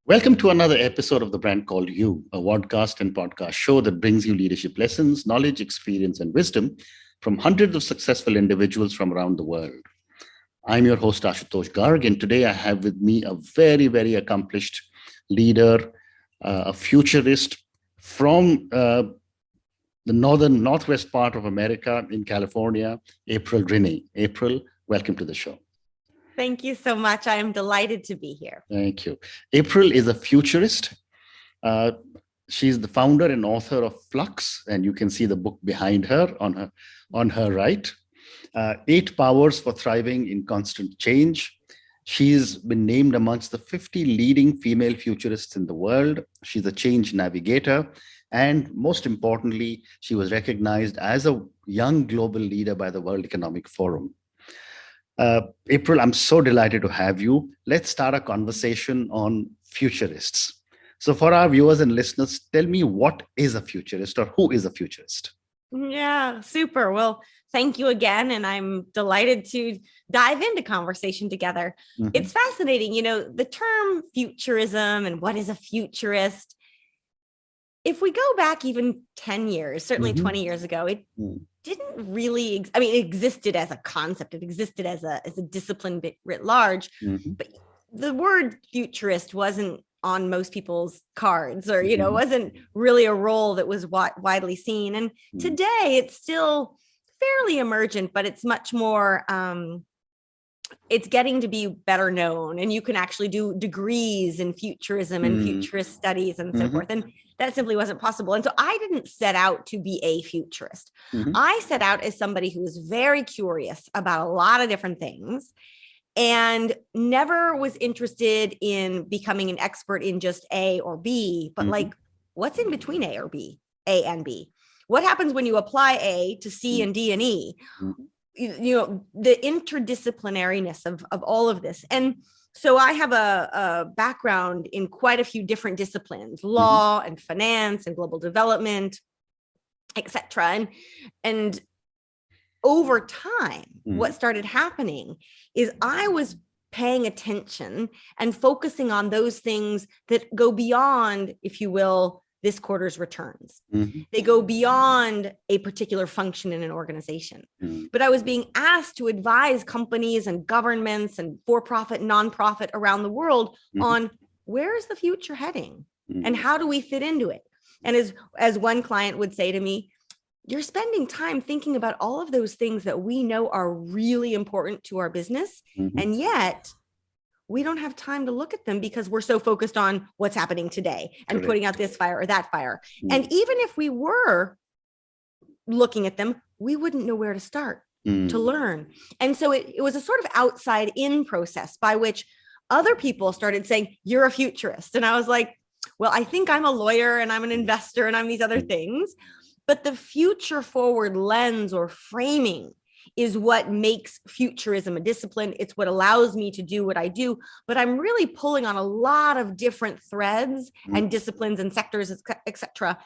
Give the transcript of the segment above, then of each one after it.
Welcome to another episode of The Brand Called You, a podcast and podcast show that brings you leadership lessons, knowledge, experience, and wisdom from hundreds of successful individuals from around the world. I'm your host, Ashutosh Garg, and today I have with me a very, very accomplished leader, a futurist from the northwest part of America in California, April Rinne. April, welcome to the show. Thank you so much. I am delighted to be here. Thank you. April is a futurist. She's the founder and author of Flux, and you can see the book behind her on her right. 8 Powers for Thriving in Constant Change. She's been named amongst the 50 leading female futurists in the world. She's a change navigator. And most importantly, she was recognized as a young global leader by the World Economic Forum. April, I'm so delighted to have you. Let's start a conversation on futurists. So for our viewers and listeners, tell me, what is a futurist, or who is a futurist? Yeah, super. Well, thank you again. And I'm delighted to dive into conversation together. Mm-hmm. It's fascinating. You know, the term futurism and what is a futurist. If we go back even 10 years, certainly 20 years ago, it didn't really, it existed as a concept. It existed as a discipline writ large, but the word futurist wasn't on most people's cards, or, you know, wasn't really a role that was widely seen. And today it's still fairly emergent, but it's much more, it's getting to be better known, and you can actually do degrees in futurism and futurist studies and so forth. And that simply wasn't possible. And so I didn't set out to be a futurist. I set out as somebody who was very curious about a lot of different things and never was interested in becoming an expert in just A or B, but like, what's in between A or B, A and B? What happens when you apply A to C and D and E? You know, the interdisciplinariness of all of this. And so I have a background in quite a few different disciplines, law and finance and global development, etc. And over time, what started happening is I was paying attention and focusing on those things that go beyond, if you will, this quarter's returns. They go beyond a particular function in an organization. But I was being asked to advise companies and governments and for-profit, nonprofit around the world on where is the future heading and how do we fit into it? And as one client would say to me, you're spending time thinking about all of those things that we know are really important to our business, and yet we don't have time to look at them because we're so focused on what's happening today and putting out this fire or that fire. And even if we were looking at them, we wouldn't know where to start to learn. And so it was a sort of outside in process by which other people started saying, you're a futurist. And I was like, well, I think I'm a lawyer and I'm an investor and I'm these other things. But the future forward lens or framing is what makes futurism a discipline. It's what allows me to do what I do, but I'm really pulling on a lot of different threads and disciplines and sectors, et cetera,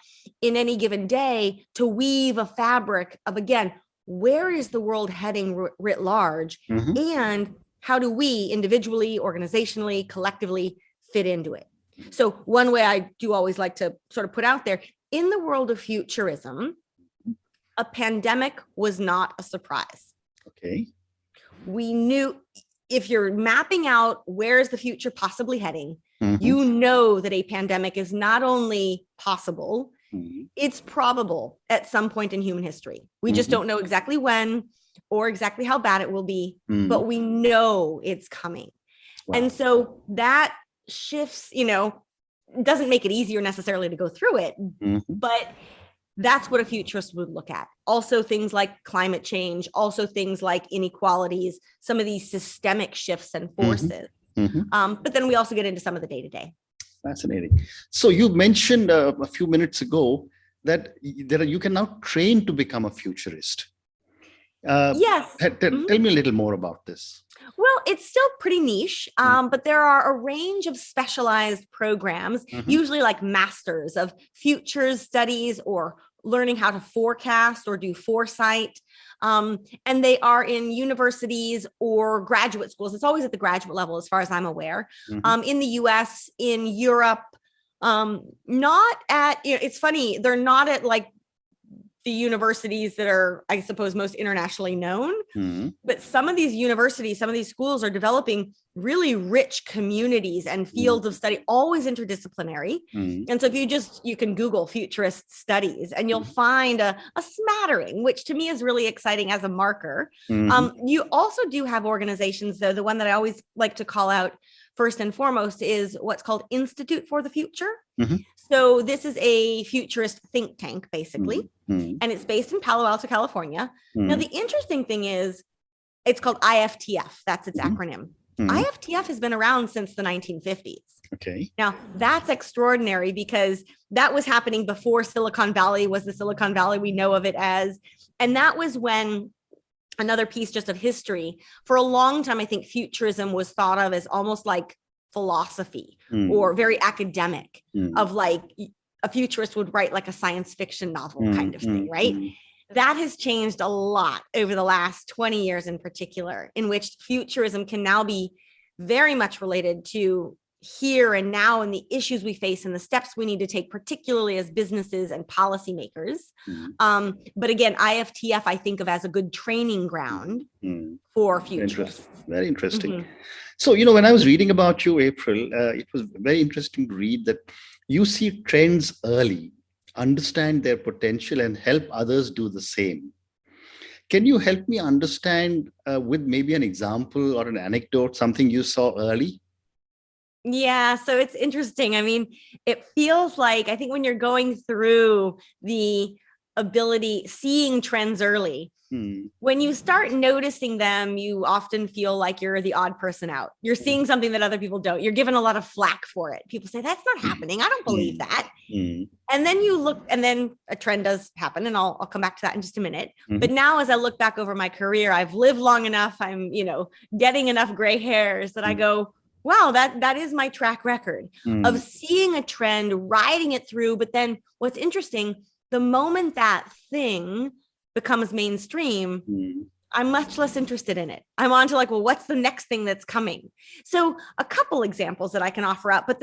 in any given day to weave a fabric of, again, where is the world heading writ large, and how do we individually, organizationally, collectively fit into it? So one way I do always like to sort of put out there, in the world of futurism, a pandemic was not a surprise. Okay. We knew if you're mapping out where's the future possibly heading, you know that a pandemic is not only possible, it's probable at some point in human history. We just don't know exactly when or exactly how bad it will be, but we know it's coming. Wow. And so that shifts, you know, doesn't make it easier necessarily to go through it, but that's what a futurist would look at. Also things like climate change, also things like inequalities, some of these systemic shifts and forces. But then we also get into some of the day-to-day. Fascinating. So you mentioned a few minutes ago that you can now train to become a futurist. Yes. Tell me a little more about this. Well, it's still pretty niche, but there are a range of specialized programs, usually like masters of futures studies or learning how to forecast or do foresight. And they are in universities or graduate schools. It's always at the graduate level, as far as I'm aware. In the US, in Europe, not at, it's funny, they're not at like the universities that are, I suppose, most internationally known. But some of these universities, some of these schools are developing really rich communities and fields of study, always interdisciplinary. And so if you can Google Futurist studies and you'll find a smattering, which to me is really exciting as a marker. You also do have organizations, though. The one that I always like to call out first and foremost is what's called Institute for the Future. So this is a futurist think tank, basically, and it's based in Palo Alto, California. Now, the interesting thing is it's called IFTF. That's its acronym. IFTF has been around since the 1950s. Okay. Now, that's extraordinary because that was happening before Silicon Valley was the Silicon Valley we know of it as. And that was when, another piece just of history, for a long time, I think futurism was thought of as almost like philosophy or very academic, of like a futurist would write like a science fiction novel kind of thing, right? That has changed a lot over the last 20 years in particular, in which futurism can now be very much related to here and now and the issues we face and the steps we need to take, particularly as businesses and policymakers. But again, IFTF, I think of as a good training ground for futurists. Very interesting. So, when I was reading about you, April, it was very interesting to read that you see trends early, understand their potential, and help others do the same. Can you help me understand with maybe an example or an anecdote, something you saw early? Yeah, so it's interesting. I mean, it feels like, I think when you're going through the ability, seeing trends early, when you start noticing them, you often feel like you're the odd person out. You're seeing something that other people don't. You're given a lot of flack for it. People say, that's not happening. I don't believe that. And then you look, and then a trend does happen. And I'll come back to that in just a minute. But now, as I look back over my career, I've lived long enough. I'm, getting enough gray hairs that I go, wow, that is my track record of seeing a trend, riding it through. But then what's interesting, the moment that thing becomes mainstream, I'm much less interested in it. I'm on to like, well, what's the next thing that's coming? So a couple examples that I can offer up, but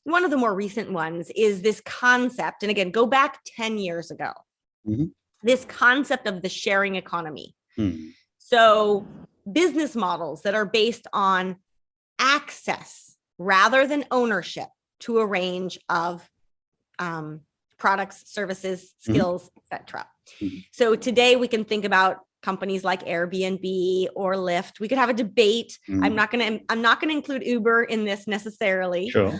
one of the more recent ones is this concept. And again, go back 10 years ago, this concept of the sharing economy. So business models that are based on access rather than ownership to a range of products, services, skills, etc. So today we can think about companies like Airbnb or Lyft. We could have a debate. I'm not going to include Uber in this necessarily. Sure.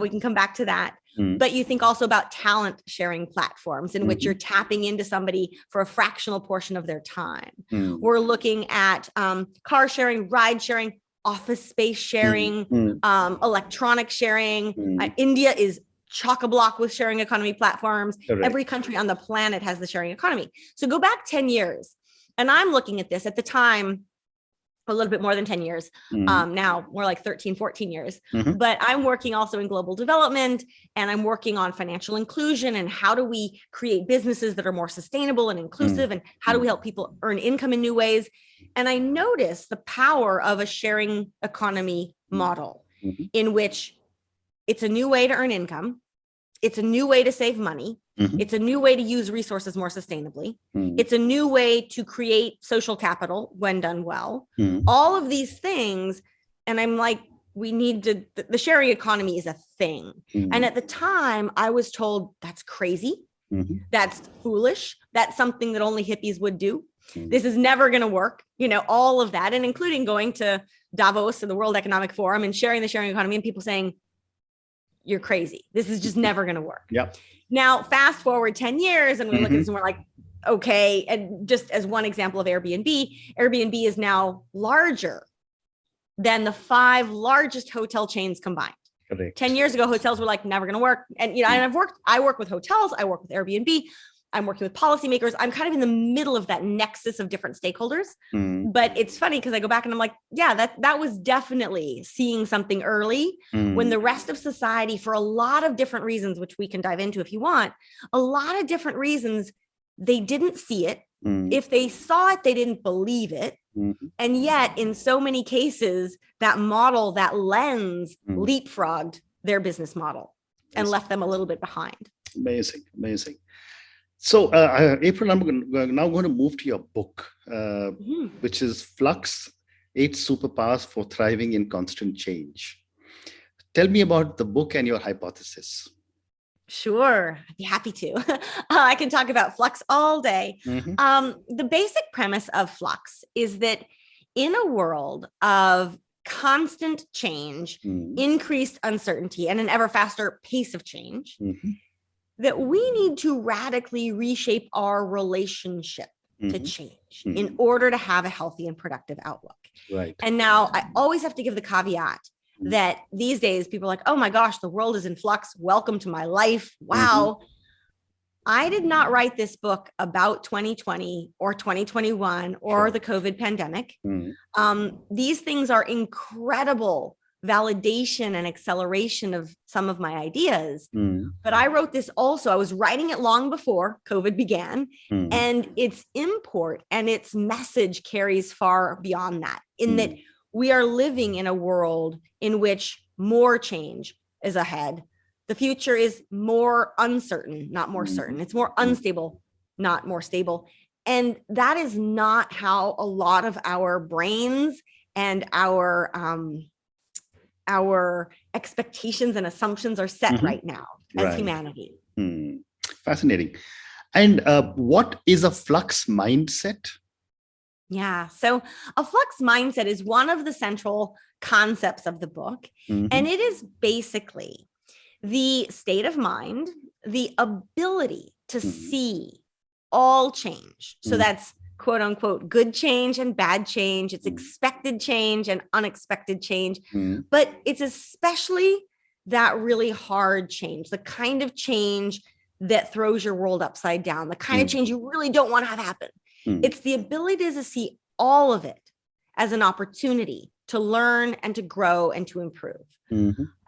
We can come back to that. But you think also about talent sharing platforms in which you're tapping into somebody for a fractional portion of their time. We're looking at car sharing, ride sharing, office space sharing, electronic sharing. India is chock-a-block with sharing economy platforms. Correct. Every country on the planet has the sharing economy. So go back 10 years. And I'm looking at this at the time, a little bit more than 10 years. Now more like 13, 14 years. But I'm working also in global development, and I'm working on financial inclusion and how do we create businesses that are more sustainable and inclusive, and how do we help people earn income in new ways? And I noticed the power of a sharing economy model in which it's a new way to earn income. It's a new way to save money. It's a new way to use resources more sustainably. It's a new way to create social capital when done well. All of these things. And I'm like, the sharing economy is a thing. And at the time I was told that's crazy. That's foolish. That's something that only hippies would do. This is never going to work. All of that. And including going to Davos and the World Economic Forum and sharing the sharing economy, and people saying, you're crazy. This is just never going to work. Yep. Now, fast forward 10 years and we look at this and we're like, okay. And just as one example of Airbnb is now larger than the 5 largest hotel chains combined. Correct. 10 years ago, hotels were like, never going to work. And, I work with hotels. I work with Airbnb. I'm working with policymakers. I'm kind of in the middle of that nexus of different stakeholders. But it's funny because I go back and I'm like, yeah, that was definitely seeing something early when the rest of society, for a lot of different reasons, which we can dive into if you want, a lot of different reasons, they didn't see it. If they saw it, they didn't believe it. And yet, in so many cases, that model, that lens leapfrogged their business model and left them a little bit behind. Amazing, amazing. So, April, I'm now going to move to your book, which is Flux, 8 Superpowers for Thriving in Constant Change. Tell me about the book and your hypothesis. Sure, I'd be happy to. I can talk about Flux all day. The basic premise of Flux is that in a world of constant change, increased uncertainty, and an ever faster pace of change, that we need to radically reshape our relationship to change in order to have a healthy and productive outlook. Right. And now I always have to give the caveat that these days people are like, oh my gosh, the world is in flux. Welcome to my life. Wow. I did not write this book about 2020 or 2021 or the COVID pandemic. These things are incredible validation and acceleration of some of my ideas. But I wrote this also, I was writing it long before COVID began, and its import and its message carries far beyond that, in that we are living in a world in which more change is ahead. The future is more uncertain, not more certain. It's more unstable, not more stable. And that is not how a lot of our brains and our expectations and assumptions are set right now as humanity. Fascinating. And what is a flux mindset? Yeah, so a flux mindset is one of the central concepts of the book. And it is basically the state of mind, the ability to see all change. So that's quote unquote good change and bad change. It's expected change and unexpected change. But it's especially that really hard change, the kind of change that throws your world upside down, the kind of change you really don't want to have happen. It's the ability to see all of it as an opportunity to learn and to grow and to improve.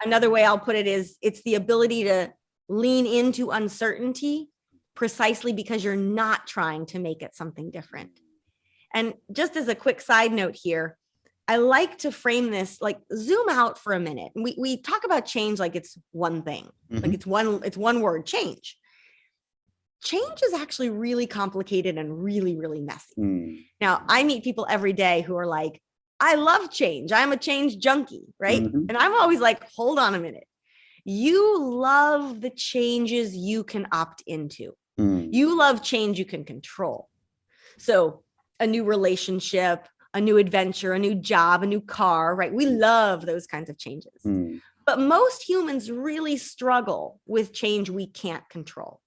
Another way I'll put it is it's the ability to lean into uncertainty precisely because you're not trying to make it something different. And just as a quick side note here, I like to frame this, like zoom out for a minute. And we talk about change like it's one thing, like it's one word, change. Change is actually really complicated and really, really messy. Now, I meet people every day who are like, I love change. I'm a change junkie, right? And I'm always like, hold on a minute. You love the changes you can opt into. You love change you can control. So a new relationship, a new adventure, a new job, a new car, right? We love those kinds of changes. But most humans really struggle with change we can't control.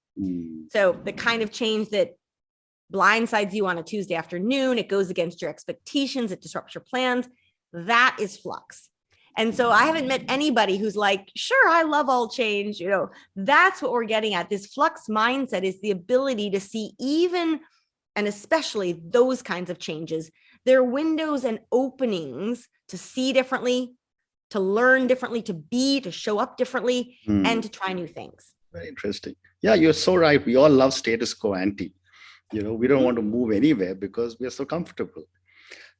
So the kind of change that blindsides you on a Tuesday afternoon, it goes against your expectations, it disrupts your plans, that is flux. And so I haven't met anybody who's like, sure, I love all change. You know, that's what we're getting at. This flux mindset is the ability to see even, and especially those kinds of changes, their windows and openings to see differently, to learn differently, to be, to show up differently, and to try new things. Very interesting. Yeah, you're so right. We all love status quo ante. You know, we don't want to move anywhere because we are so comfortable.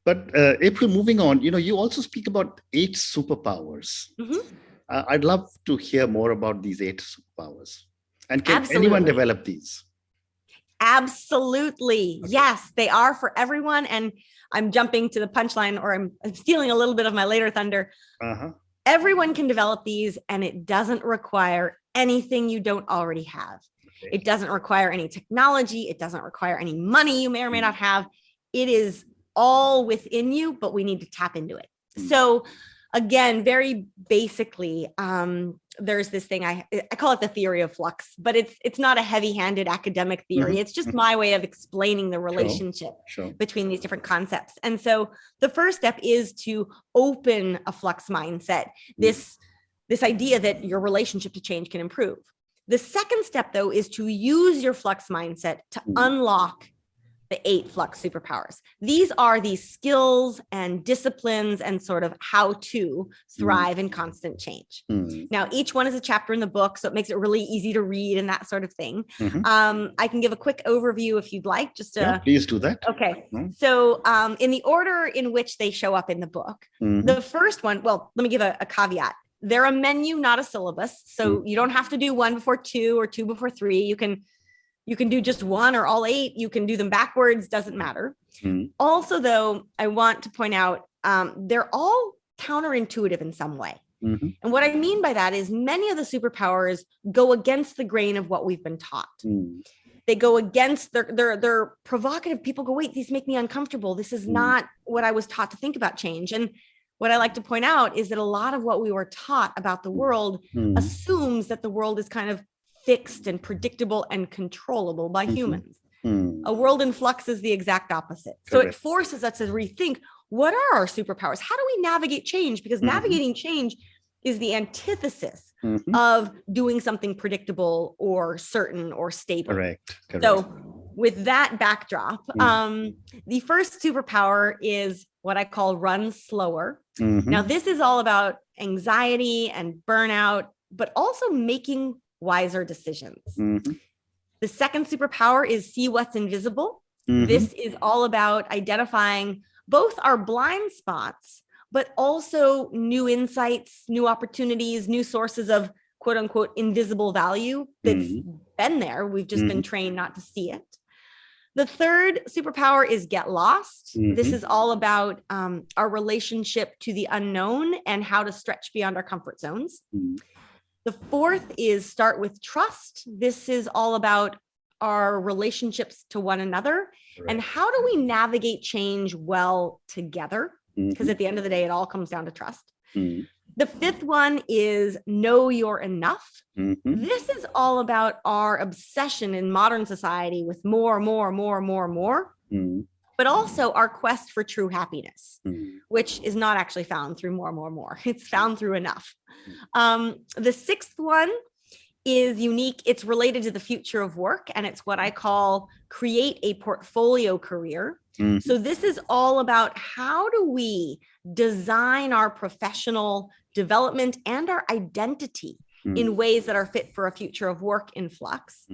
But April, moving on, you know, you also speak about 8 superpowers. I'd love to hear more about these 8 superpowers. And can anyone develop these? Absolutely. Okay. Yes, they are for everyone. And I'm jumping to the punchline, or I'm stealing a little bit of my later thunder. Everyone can develop these, and it doesn't require anything you don't already have. Okay. It doesn't require any technology. It doesn't require any money you may or may not have. It is all within you, but we need to tap into it. So again, very basically, there's this thing, I call it the theory of flux, but it's not a heavy-handed academic theory. It's just my way of explaining the relationship between these different concepts. And so the first step is to open a flux mindset, this idea that your relationship to change can improve. The second step, though, is to use your Flux mindset to unlock the 8 Flux superpowers. These are the skills and disciplines and sort of how to thrive in constant change. Now, each one is a chapter in the book, so it makes it really easy to read and that sort of thing. I can give a quick overview if you'd like, just to... Yeah, please do that. Okay. So in the order in which they show up in the book, the first one, well, let me give a caveat. They're a menu, not a syllabus. So you don't have to do 1 before 2 or 2 before 3. You can do just 1 or all 8. You can do them backwards, doesn't matter. Also, though, I want to point out, they're all counterintuitive in some way. And what I mean by that is many of the superpowers go against the grain of what we've been taught. They go against, they're provocative. People go, wait, these make me uncomfortable. This is not what I was taught to think about change. And what I like to point out is that a lot of what we were taught about the world assumes that the world is kind of fixed and predictable and controllable by humans. A world in flux is the exact opposite. So it forces us to rethink, what are our superpowers? How do we navigate change? Because navigating change is the antithesis of doing something predictable or certain or stable. Correct. So with that backdrop, the first superpower is what I call run slower. Now, this is all about anxiety and burnout, but also making wiser decisions. The second superpower is see what's invisible. This is all about identifying both our blind spots, but also new insights, new opportunities, new sources of quote unquote invisible value that's been there. We've just been trained not to see it. The third superpower is get lost. This is all about our relationship to the unknown and how to stretch beyond our comfort zones. The fourth is start with trust. This is all about our relationships to one another and how do we navigate change well together? Because at the end of the day, it all comes down to trust. The fifth one is know you're enough. This is all about our obsession in modern society with more, but also our quest for true happiness, which is not actually found through more. It's found through enough. The sixth one is unique. It's related to the future of work, and it's what I call create a portfolio career. So this is all about how do we design our professional development and our identity in ways that are fit for a future of work in flux.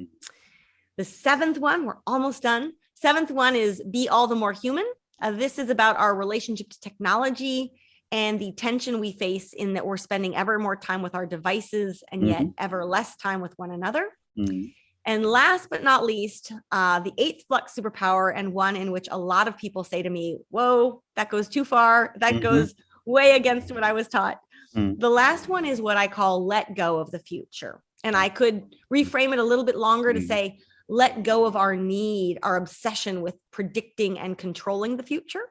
The seventh one, we're almost done. Seventh one is be all the more human. This is about our relationship to technology and the tension we face in that we're spending ever more time with our devices and yet ever less time with one another. And last but not least, the eighth flux superpower, and one in which a lot of people say to me, whoa, that goes too far. That goes way against what I was taught. The last one is what I call let go of the future. And I could reframe it a little bit longer to say, let go of our need, our obsession with predicting and controlling the future.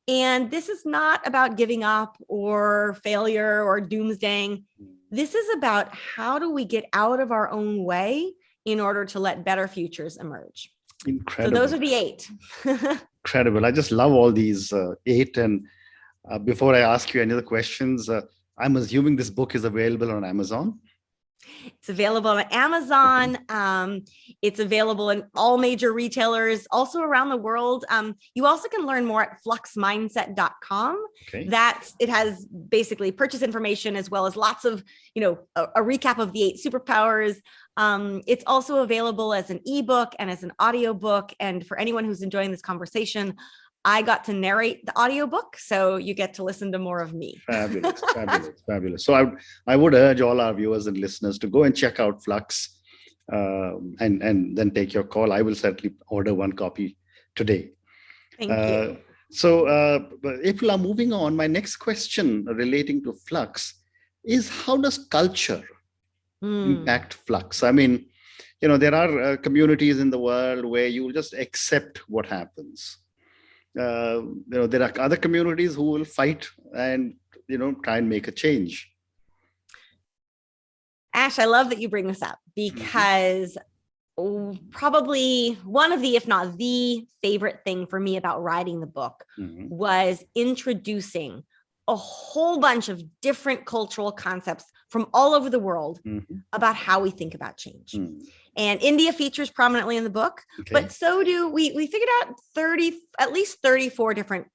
And this is not about giving up or failure or doomsdaying. This is about how do we get out of our own way in order to let better futures emerge. Incredible. So those are the 8. Incredible. I just love all these 8. And before I ask you any other questions, I'm assuming this book is available on Amazon. It's available on Amazon. It's available in all major retailers, also around the world. You also can learn more at fluxmindset.com. It has basically purchase information as well as lots of, a recap of the 8 superpowers. It's also available as an ebook and as an audiobook. And for anyone who's enjoying this conversation, I got to narrate the audiobook, so you get to listen to more of me. Fabulous. So I would urge all our viewers and listeners to go and check out Flux and then take your call. I will certainly order one copy today. Thank you. So April, I'm moving on. My next question relating to Flux is, how does culture impact Flux? I mean, there are communities in the world where you just accept what happens. There are other communities who will fight and, try and make a change. Ash, I love that you bring this up because probably one of the, if not the favorite thing for me about writing the book was introducing a whole bunch of different cultural concepts from all over the world about how we think about change. And India features prominently in the book, but so do we figured out at least 34 different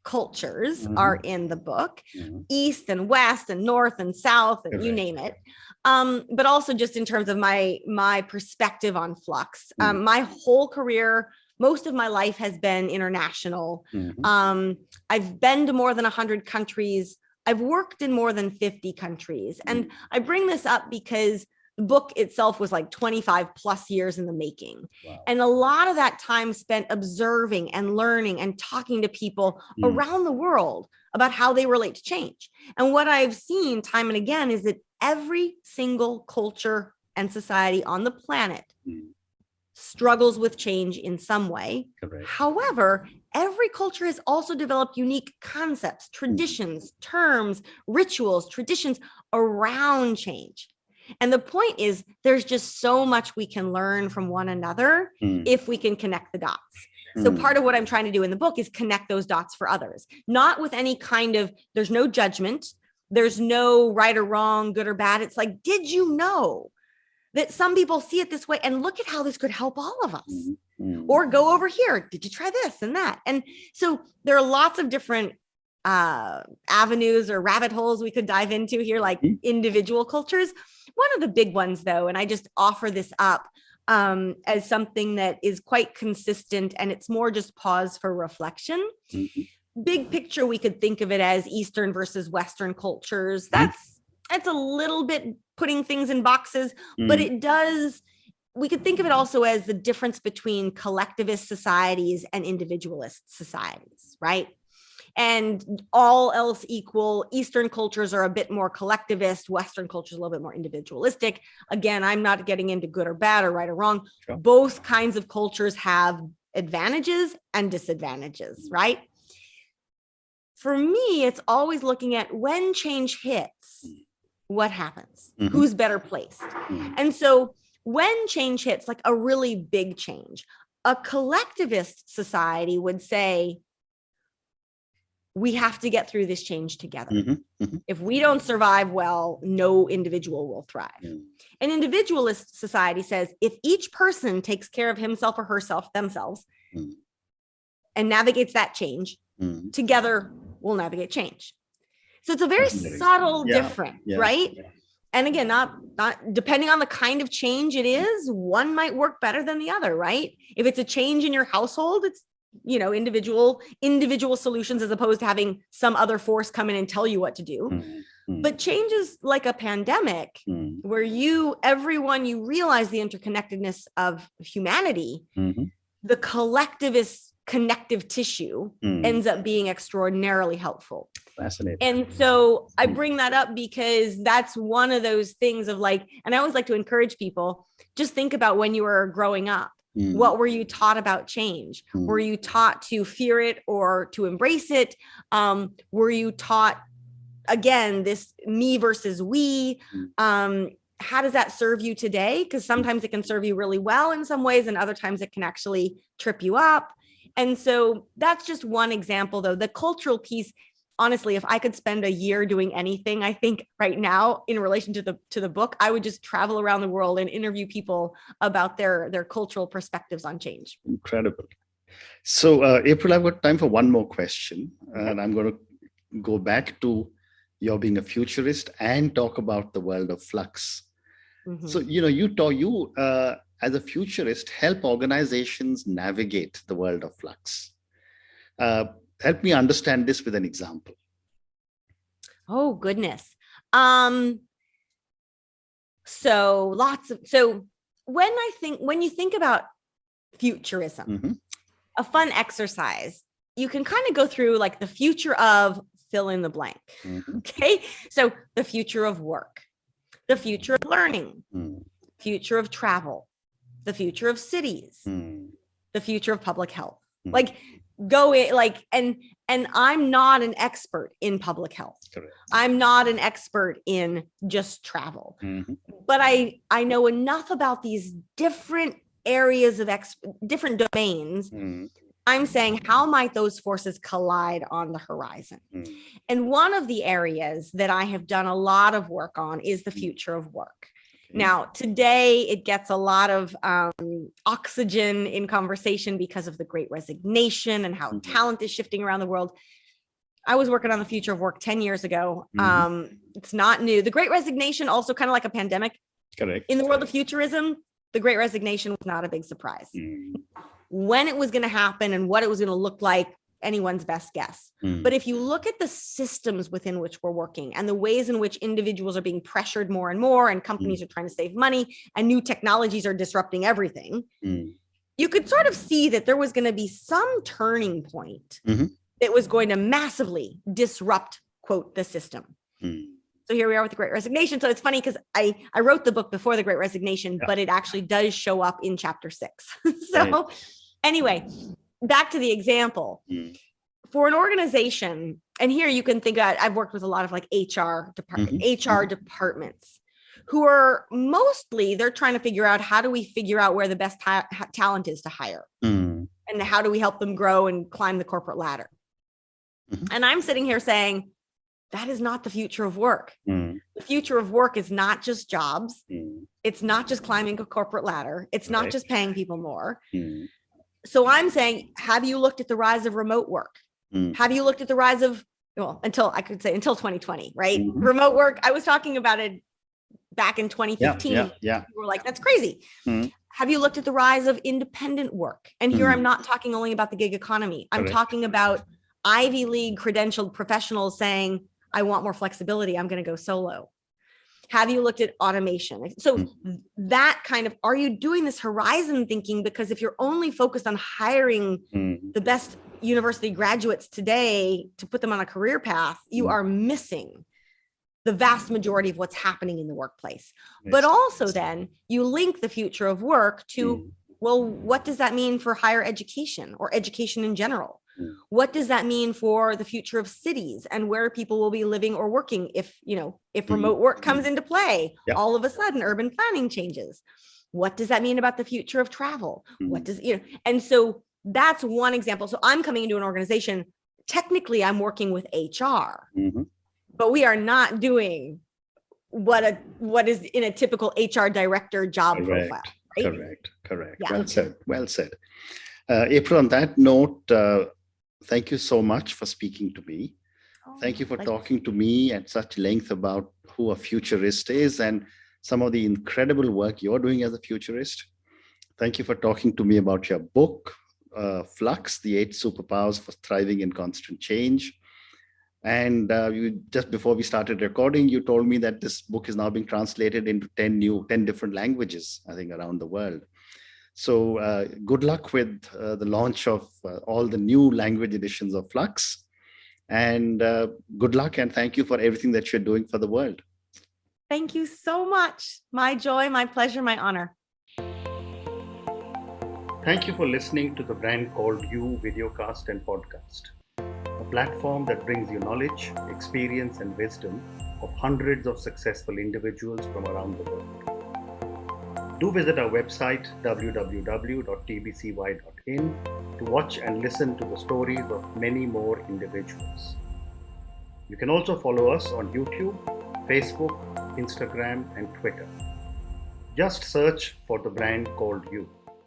cultures are in the book, East and West and North and South and you name it. But also just in terms of my perspective on Flux, my whole career, most of my life has been international. I've been to more than 100 countries. I've worked in more than 50 countries. And I bring this up because the book itself was like 25 plus years in the making. Wow. And a lot of that time spent observing and learning and talking to people around the world about how they relate to change. And what I've seen time and again is that every single culture and society on the planet struggles with change in some way. Correct. However, every culture has also developed unique concepts, traditions, terms, rituals, traditions around change. And the point is, there's just so much we can learn from one another if we can connect the dots. So part of what I'm trying to do in the book is connect those dots for others, not with any kind of, there's no judgment, there's no right or wrong, good or bad. It's like, did you know that some people see it this way and look at how this could help all of us? Or go over here, did you try this and that? And so there are lots of different avenues or rabbit holes we could dive into here, like individual cultures. One of the big ones though, and I just offer this up as something that is quite consistent, and it's more just pause for reflection. Big picture, we could think of it as Eastern versus Western cultures. That's a little bit putting things in boxes, but it does, we could think of it also as the difference between collectivist societies and individualist societies, right? And all else equal, Eastern cultures are a bit more collectivist, Western cultures a little bit more individualistic. Again, I'm not getting into good or bad or right or wrong. Sure. Both kinds of cultures have advantages and disadvantages, right? For me, it's always looking at when change hits, what happens? Who's better placed? And so when change hits, like a really big change, a collectivist society would say, we have to get through this change together. If we don't survive well, no individual will thrive. An individualist society says, if each person takes care of himself or herself, themselves, and navigates that change, together we'll navigate change. So it's a very subtle difference, right? And again, not depending on the kind of change it is, one might work better than the other, right? If it's a change in your household, it's, you know, individual solutions as opposed to having some other force come in and tell you what to do. But change is like a pandemic where you realize the interconnectedness of humanity. The collectivist connective tissue ends up being extraordinarily helpful. Fascinating. And so I bring that up because that's one of those things of like, and I always like to encourage people, just think about when you were growing up. What were you taught about change? Were you taught to fear it or to embrace it? Were you taught, again, this me versus we? How does that serve you today? Because sometimes it can serve you really well in some ways, and other times it can actually trip you up. And so that's just one example, though. The cultural piece, honestly, if I could spend a year doing anything, I think right now in relation to the book, I would just travel around the world and interview people about their cultural perspectives on change. Incredible. So April, I've got time for one more question, and I'm going to go back to your being a futurist and talk about the world of Flux. So, you know, you as a futurist, help organizations navigate the world of Flux. Help me understand this with an example. Oh, goodness. So when you think about futurism, a fun exercise, you can kind of go through like the future of fill in the blank. Okay. So the future of work, the future of learning, future of travel, the future of cities, the future of public health. Like go in, like, and I'm not an expert in public health. Correct. I'm not an expert in just travel, but I know enough about these different areas of different domains I'm saying, how might those forces collide on the horizon? And one of the areas that I have done a lot of work on is the future of work. Now, today it gets a lot of oxygen in conversation because of the Great Resignation and how talent is shifting around the world. I was working on the future of work 10 years ago. It's not new. The Great Resignation, also kind of like a pandemic. Correct. In the world of futurism, the Great Resignation was not a big surprise. When it was going to happen and what it was going to look like, anyone's best guess. But if you look at the systems within which we're working and the ways in which individuals are being pressured more and more, and companies are trying to save money and new technologies are disrupting everything, you could sort of see that there was going to be some turning point that was going to massively disrupt, quote, the system. So here we are with the Great Resignation. So it's funny because I wrote the book before the Great Resignation, but it actually does show up in chapter 6. So anyway, back to the example. For an organization, and here you can think I've worked with a lot of like HR departments who are mostly, they're trying to figure out, how do we figure out where the best talent is to hire? And how do we help them grow and climb the corporate ladder? And I'm sitting here saying, that is not the future of work. The future of work is not just jobs. It's not just climbing a corporate ladder. It's not just paying people more. So I'm saying, have you looked at the rise of remote work? Have you looked at the rise of, well, until 2020, right? Remote work. I was talking about it back in 2015. We were like, that's crazy. Have you looked at the rise of independent work? And here I'm not talking only about the gig economy. I'm talking about Ivy League credentialed professionals saying, I want more flexibility. I'm going to go solo. Have you looked at automation? So that kind of, are you doing this horizon thinking? Because if you're only focused on hiring the best university graduates today to put them on a career path, you are missing the vast majority of what's happening in the workplace. But also then you link the future of work to, well, what does that mean for higher education or education in general? What does that mean for the future of cities and where people will be living or working if remote work comes into play? All of a sudden, urban planning changes. What does that mean about the future of travel? What does, and so that's one example. So I'm coming into an organization, technically I'm working with HR, but we are not doing what is in a typical HR director job profile. Right? Correct. Well said. April, on that note, thank you so much for speaking to me. Thank you for talking to me at such length about who a futurist is and some of the incredible work you're doing as a futurist. Thank you for talking to me about your book, Flux, the 8 Superpowers for Thriving in Constant Change. And you, just before we started recording, you told me that this book is now being translated into 10 different languages, I think, around the world. So good luck with the launch of all the new language editions of Flux. And good luck and thank you for everything that you're doing for the world. Thank you so much. My joy, my pleasure, my honor. Thank you for listening to the Brand Called You videocast and podcast, a platform that brings you knowledge, experience, and wisdom of hundreds of successful individuals from around the world. Do visit our website www.tbcy.in to watch and listen to the stories of many more individuals. You can also follow us on YouTube, Facebook, Instagram, and Twitter. Just search for the Brand Called You.